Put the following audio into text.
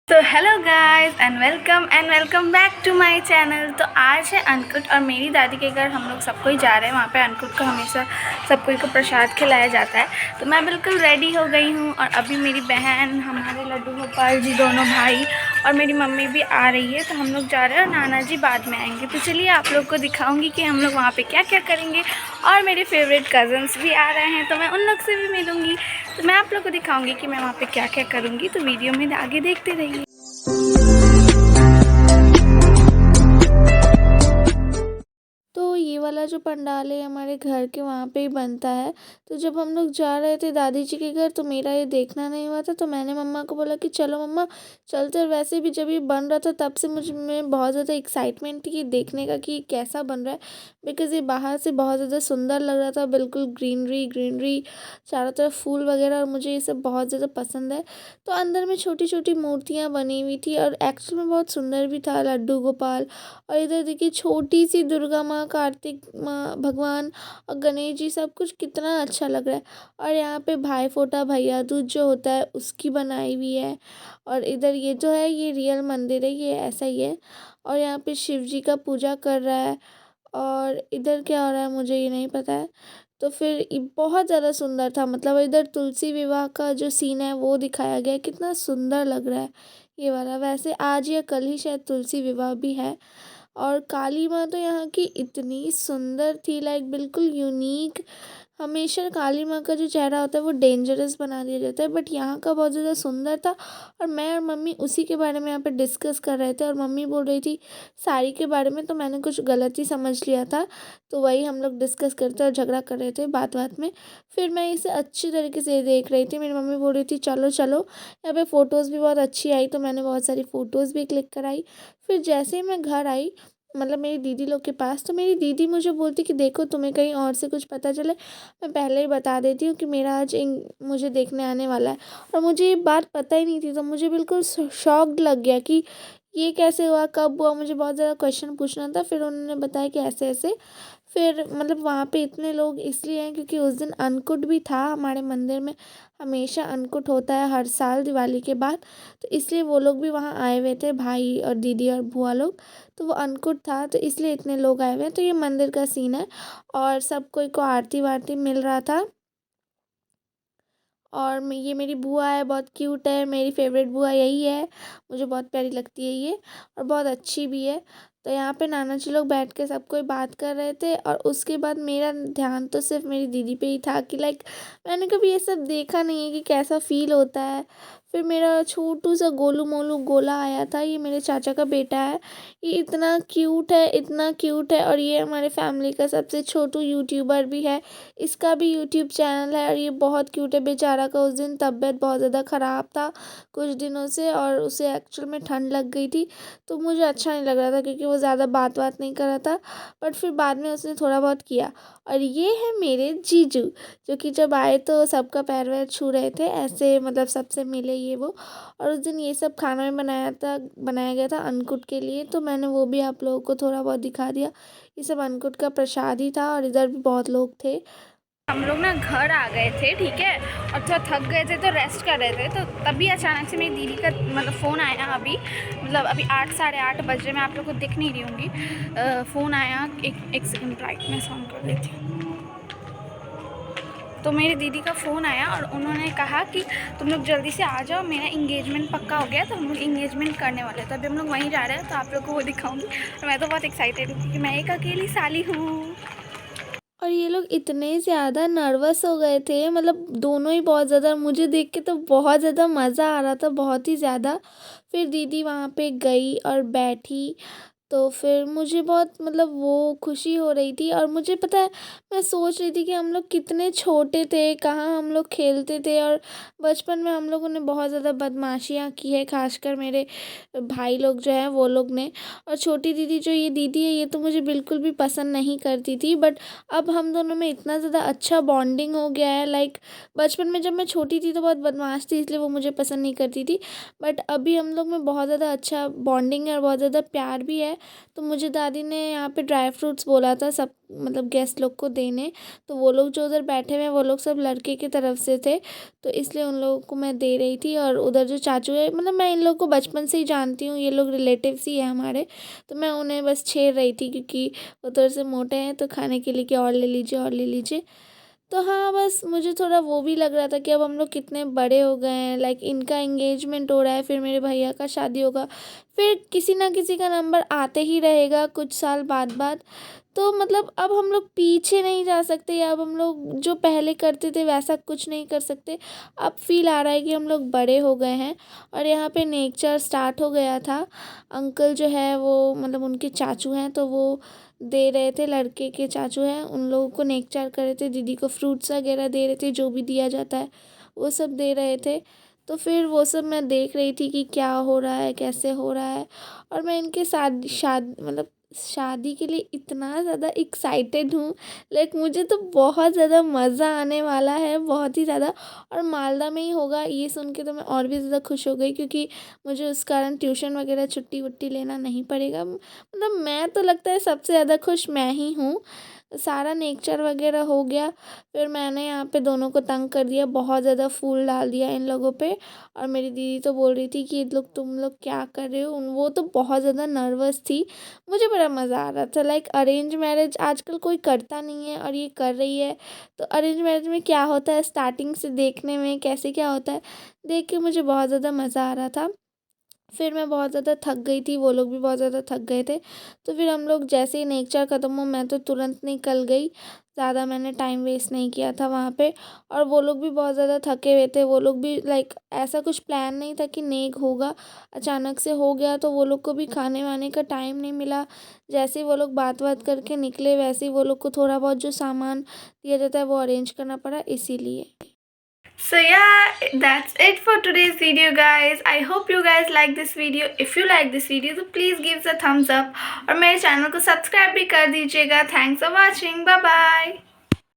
तो hello guys and welcome back to my channel. तो आज है अन्नकूट और मेरी दादी के घर हम लोग सबको ही जा रहे हैं। वहाँ पे अन्नकूट का हमेशा सबको को प्रसाद खिलाया जाता है। तो मैं बिल्कुल रेडी हो गई हूँ और अभी मेरी बहन, हमारे लड्डू गोपाल जी दोनों भाई और मेरी मम्मी भी आ रही है। तो हम लोग जा रहे हैं और नाना जी बाद में आएंगे। तो चलिए आप लोग को दिखाऊँगी कि हम लोग वहाँ पर क्या क्या करेंगे। और मेरे फेवरेट कज़न्स भी आ रहे हैं तो मैं उन लोग से भी मिलूँगी। तो मैं आप लोग को दिखाऊँगी कि मैं वहाँ पर क्या क्या करूँगी। तो वीडियो में आगे देखते रहिए। तो ये वाला जो पंडाल है हमारे घर के वहाँ पे ही बनता है। तो जब हम लोग जा रहे थे दादी जी के घर तो मेरा ये देखना नहीं हुआ था, तो मैंने मम्मा को बोला कि चलो मम्मा चलते। और वैसे भी जब ये बन रहा था तब से मुझ में बहुत ज़्यादा एक्साइटमेंट थी कि देखने का कि ये कैसा बन रहा है। बिकॉज़ ये बाहर से बहुत ज़्यादा सुंदर लग रहा था, बिल्कुल ग्रीनरी ग्रीनरी, चारों तरफ फूल वगैरह, और मुझे ये सब बहुत ज़्यादा पसंद है। तो अंदर में छोटी छोटी मूर्तियाँ बनी हुई थी और एक्चुअल में बहुत सुंदर भी था, लड्डू गोपाल। और इधर देखिए छोटी सी दुर्गा माँ, कार्तिक माँ, भगवान और गणेश जी, सब कुछ कितना अच्छा लग रहा है। और यहाँ पे भाई फोटा भैया दूज जो होता है उसकी बनाई हुई है। और इधर ये जो है ये रियल मंदिर है, ये ऐसा ही है। और यहाँ पे शिव जी का पूजा कर रहा है। और इधर क्या हो रहा है मुझे ये नहीं पता है। तो फिर ये बहुत ज़्यादा सुंदर था, मतलब इधर तुलसी विवाह का जो सीन है वो दिखाया गया है, कितना सुंदर लग रहा है ये वाला। वैसे आज या कल ही शायद तुलसी विवाह भी है। और काली माँ तो यहाँ की इतनी सुंदर थी, लाइक बिल्कुल यूनिक। हमेशा काली माँ का जो चेहरा होता है वो डेंजरस बना दिया जाता है, बट यहाँ का बहुत ज़्यादा सुंदर था। और मैं और मम्मी उसी के बारे में यहाँ पे डिस्कस कर रहे थे और मम्मी बोल रही थी साड़ी के बारे में, तो मैंने कुछ गलत ही समझ लिया था। तो वही हम लोग डिस्कस करते और झगड़ा कर रहे थे बात बात में। फिर मैं इसे अच्छी तरीके से देख रही थी, मेरी मम्मी बोल रही थी चलो चलो। यहाँ पे फ़ोटोज़ भी बहुत अच्छी आई तो मैंने बहुत सारी फ़ोटोज़ भी क्लिक कराई। फिर जैसे ही मैं घर आई, मतलब मेरी दीदी लोग के पास, तो मेरी दीदी मुझे बोलती कि देखो तुम्हें कहीं और से कुछ पता चले। मैं पहले ही बता देती हूँ कि मेरा आज मुझे देखने आने वाला है। और मुझे ये बात पता ही नहीं थी, तो मुझे बिल्कुल शॉक्ड लग गया कि ये कैसे हुआ, कब हुआ। मुझे बहुत ज़्यादा क्वेश्चन पूछना था, फिर उन्होंने बताया कि ऐसे ऐसे। फिर मतलब वहाँ पे इतने लोग इसलिए हैं क्योंकि उस दिन अन्नकूट भी था हमारे मंदिर में। हमेशा अन्नकूट होता है हर साल दिवाली के बाद, तो इसलिए वो लोग भी वहाँ आए हुए थे, भाई और दीदी और बुआ लोग। तो वो अन्नकूट था तो इसलिए इतने लोग आए हुए हैं। तो ये मंदिर का सीन है और सब कोई को आरती वारती मिल रहा था। और ये मेरी बुआ है, बहुत क्यूट है, मेरी फेवरेट बुआ यही है, मुझे बहुत प्यारी लगती है ये, और बहुत अच्छी भी है। तो यहाँ पे नाना जी लोग बैठ के सब कोई बात कर रहे थे और उसके बाद मेरा ध्यान तो सिर्फ मेरी दीदी पे ही था कि लाइक मैंने कभी ये सब देखा नहीं है कि कैसा फील होता है। फिर मेरा छोटू सा गोलू मोलू गोला आया था, ये मेरे चाचा का बेटा है। ये इतना क्यूट है, इतना क्यूट है। और ये हमारे फैमिली का सबसे छोटू यूट्यूबर भी है, इसका भी यूट्यूब चैनल है। और ये बहुत क्यूट है बेचारा, का उस दिन तबीयत बहुत ज़्यादा ख़राब था कुछ दिनों से, और उसे एक्चुअल में ठंड लग गई थी। तो मुझे अच्छा नहीं लग रहा था क्योंकि वो ज़्यादा बात बात नहीं कर रहा था, बट फिर बाद में उसने थोड़ा बहुत किया। और ये है मेरे जीजू, जो कि जब आए तो सबका पैर वैर छू रहे थे ऐसे, मतलब सबसे मिले ये वो। और उस दिन ये सब खाना में बनाया गया था अन्नकूट के लिए, तो मैंने वो भी आप लोगों को थोड़ा बहुत दिखा दिया। ये सब अन्नकूट का प्रसाद ही था और इधर भी बहुत लोग थे। हम लोग ना घर आ गए थे, ठीक है, और थोड़ा थक गए थे तो रेस्ट कर रहे थे। तो तभी अचानक से मेरी दीदी का मतलब फ़ोन आया। अभी मतलब अभी 8 साढ़े 8 बज रहे, मैं आप लोग को दिख नहीं रही होंगी। फ़ोन आया, एक सेकंड ब्राइटनेस ऑन कर देती हूँ। तो मेरी दीदी का फ़ोन आया और उन्होंने कहा कि तुम लोग जल्दी से आ जाओ, मेरा इंगेजमेंट पक्का हो गया, तो हम लोग इंगेजमेंट करने वाले हैं। तो अभी हम लोग वहीं जा रहे हैं, तो आप लोग को वो दिखाऊंगी। और मैं तो बहुत एक्साइटेड हूँ क्योंकि मैं एक अकेली साली हूँ। और ये लोग इतने ज़्यादा नर्वस हो गए थे, मतलब दोनों ही बहुत ज़्यादा। मुझे देख के तो बहुत ज़्यादा मज़ा आ रहा था, बहुत ही ज़्यादा। फिर दीदी वहाँ पे गई और बैठी, तो फिर मुझे बहुत मतलब वो खुशी हो रही थी। और मुझे पता है, मैं सोच रही थी कि हम लोग कितने छोटे थे, कहाँ हम लोग खेलते थे। और बचपन में हम लोगों ने बहुत ज़्यादा बदमाशियाँ की है, खासकर मेरे भाई लोग जो हैं वो लोग ने। और छोटी दीदी, जो ये दीदी है, ये तो मुझे बिल्कुल भी पसंद नहीं करती थी, बट अब हम दोनों में इतना ज़्यादा अच्छा बॉन्डिंग हो गया है। लाइक बचपन में जब मैं छोटी थी तो बहुत बदमाश थी, इसलिए वो मुझे पसंद नहीं करती थी, बट अभी हम लोग में बहुत ज़्यादा अच्छा बॉन्डिंग है और बहुत ज़्यादा प्यार भी है। है। तो मुझे दादी ने यहाँ पे ड्राई फ्रूट्स बोला था सब मतलब गेस्ट लोग को देने। तो वो लोग जो उधर बैठे हुए हैं वो लोग सब लड़के की तरफ से थे, तो इसलिए उन लोगों को मैं दे रही थी। और उधर जो चाचू है मतलब मैं इन लोगों को बचपन से ही जानती हूँ, ये लोग रिलेटिव्स ही है हमारे। तो मैं उन्हें बस छेड़ रही थी क्योंकि वो थोड़े से मोटे हैं, तो खाने के लिए कि और ले लीजिए और ले लीजिए। तो हाँ, बस मुझे थोड़ा वो भी लग रहा था कि अब हम लोग कितने बड़े हो गए हैं, लाइक इनका एंगेजमेंट हो रहा है, फिर मेरे भैया का शादी होगा, फिर किसी ना किसी का नंबर आते ही रहेगा कुछ साल बाद बाद। तो मतलब अब हम लोग पीछे नहीं जा सकते, या अब हम लोग जो पहले करते थे वैसा कुछ नहीं कर सकते। अब फील आ रहा है कि हम लोग बड़े हो गए हैं। और यहाँ पे नेक्चर स्टार्ट हो गया था। अंकल जो है वो मतलब उनके चाचू हैं, तो वो दे रहे थे, लड़के के चाचू हैं, उन लोगों को नेक्चार कर रहे थे, दीदी को फ्रूट्स वगैरह दे रहे थे, जो भी दिया जाता है वो सब दे रहे थे। तो फिर वो सब मैं देख रही थी कि क्या हो रहा है, कैसे हो रहा है। और मैं इनके साथ मतलब शादी के लिए इतना ज़्यादा एक्साइटेड हूँ, लाइक मुझे तो बहुत ज़्यादा मज़ा आने वाला है, बहुत ही ज़्यादा। और मालदा में ही होगा, ये सुन के तो मैं और भी ज़्यादा खुश हो गई, क्योंकि मुझे उस कारण ट्यूशन वगैरह छुट्टी वुट्टी लेना नहीं पड़ेगा। मतलब मैं तो लगता है सबसे ज़्यादा खुश मैं ही हूँ। सारा नेक्चर वगैरह हो गया, फिर मैंने यहाँ पे दोनों को तंग कर दिया, बहुत ज़्यादा फूल डाल दिया इन लोगों पे। और मेरी दीदी तो बोल रही थी कि ये लोग तुम लोग क्या कर रहे हो, वो तो बहुत ज़्यादा नर्वस थी। मुझे बड़ा मज़ा आ रहा था, लाइक अरेंज मैरिज आजकल कोई करता नहीं है और ये कर रही है। तो अरेंज मैरिज में क्या होता है स्टार्टिंग से देखने में कैसे क्या होता है, देख के मुझे बहुत ज़्यादा मज़ा आ रहा था। फिर मैं बहुत ज़्यादा थक गई थी, वो लोग भी बहुत ज़्यादा थक गए थे। तो फिर हम लोग जैसे ही नेक्चर ख़त्म हुआ मैं तो तुरंत निकल गई, ज़्यादा मैंने टाइम वेस्ट नहीं किया था वहाँ पे। और वो लोग भी बहुत ज़्यादा थके हुए थे, वो लोग भी लाइक ऐसा कुछ प्लान नहीं था कि नेक होगा, अचानक से हो गया, तो वो लोग को भी खाने वाने का टाइम नहीं मिला। जैसे ही वो लोग बात बात करके निकले वैसे ही वो लोग को थोड़ा बहुत जो सामान दिया जाता है वो अरेंज करना पड़ा, इसीलिए। So yeah, that's it for today's video guys. I hope you guys like this video. If you like this video तो please give a thumbs up और मेरे चैनल को सब्सक्राइब भी कर दीजिएगा. Thanks for watching. Bye bye.